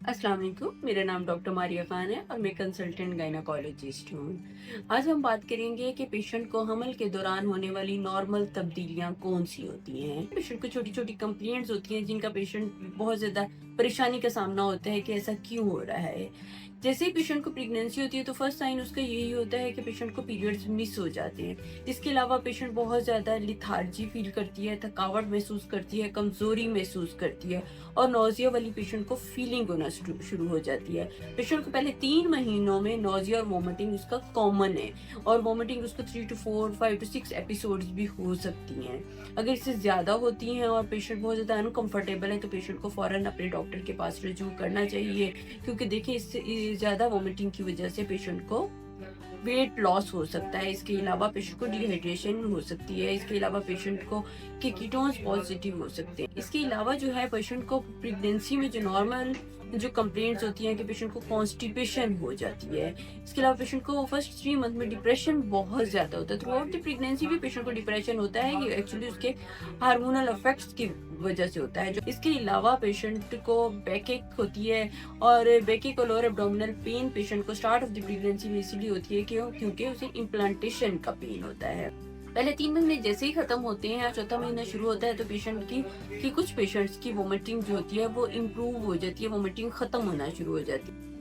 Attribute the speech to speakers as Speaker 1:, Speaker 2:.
Speaker 1: अस्सलाम वालेकुम। मेरा नाम डॉक्टर मारिया खान है और मैं कंसल्टेंट गायनाकोलॉजिस्ट हूँ। आज हम बात करेंगे कि पेशेंट को हमल के दौरान होने वाली नॉर्मल तब्दीलियाँ कौन सी होती हैं। पेशेंट को छोटी छोटी कंप्लेंट्स होती हैं जिनका पेशेंट बहुत ज़्यादा परेशानी का सामना होता है कि ऐसा क्यों हो रहा है। जैसे ही पेशेंट को प्रेगनेंसी होती है तो फर्स्ट साइन उसका यही होता है कि पेशेंट को पीरियड्स मिस हो जाते हैं। इसके अलावा पेशेंट बहुत ज़्यादा लिथार्जी फील करती है, थकावट महसूस करती है, कमज़ोरी महसूस करती है और नौजिया वाली पेशेंट को फीलिंग होना शुरू हो जाती है। पेशेंट को पहले 3 महीनों में नौजिया और वोमिटिंग उसका कॉमन है और वोमिटिंग उसको 3 टू 4, 5 टू 6 एपिसोड्स भी हो सकती हैं। अगर इससे ज़्यादा होती हैं और पेशेंट बहुत ज़्यादा अनकंफर्टेबल है तो पेशेंट को फ़ौरन अपने डॉक्टर के पास रजू करना चाहिए, क्योंकि देखिए इससे ज़्यादा वोमिटिंग की वजह से पेशेंट को वेट लॉस हो सकता है। इसके अलावा पेशेंट को डिहाइड्रेशन हो सकती है। इसके अलावा पेशेंट को के कीटोन्स पॉजिटिव हो सकते हैं। इसके अलावा जो है पेशेंट को प्रेगनेंसी में जो नॉर्मल जो कंप्लेंट्स होती हैं कि पेशेंट को कॉन्स्टिपेशन हो जाती है। इसके अलावा पेशेंट को फर्स्ट 3 मंथ में डिप्रेशन बहुत ज्यादा होता है। थ्रू आउट द प्रेगनेंसी भी पेशेंट को डिप्रेशन होता है। ये एक्चुअली उसके हार्मोनल इफेक्ट्स की वजह से होता है। जो इसके अलावा पेशेंट को बैकएक होती है और बैकएक और लोअर एब्डोमिनल पेन पेशेंट को स्टार्ट ऑफ द प्रेगनेंसी में इसलिए होती है क्योंकि उसे इम्प्लांटेशन का पेन होता है। पहले 3 महीने जैसे ही खत्म होते हैं, चौथा महीना शुरू होता है तो पेशेंट की कुछ पेशेंट्स की वोमिटिंग जो होती है वो इम्प्रूव हो जाती है, वोमिटिंग खत्म होना शुरू हो जाती है।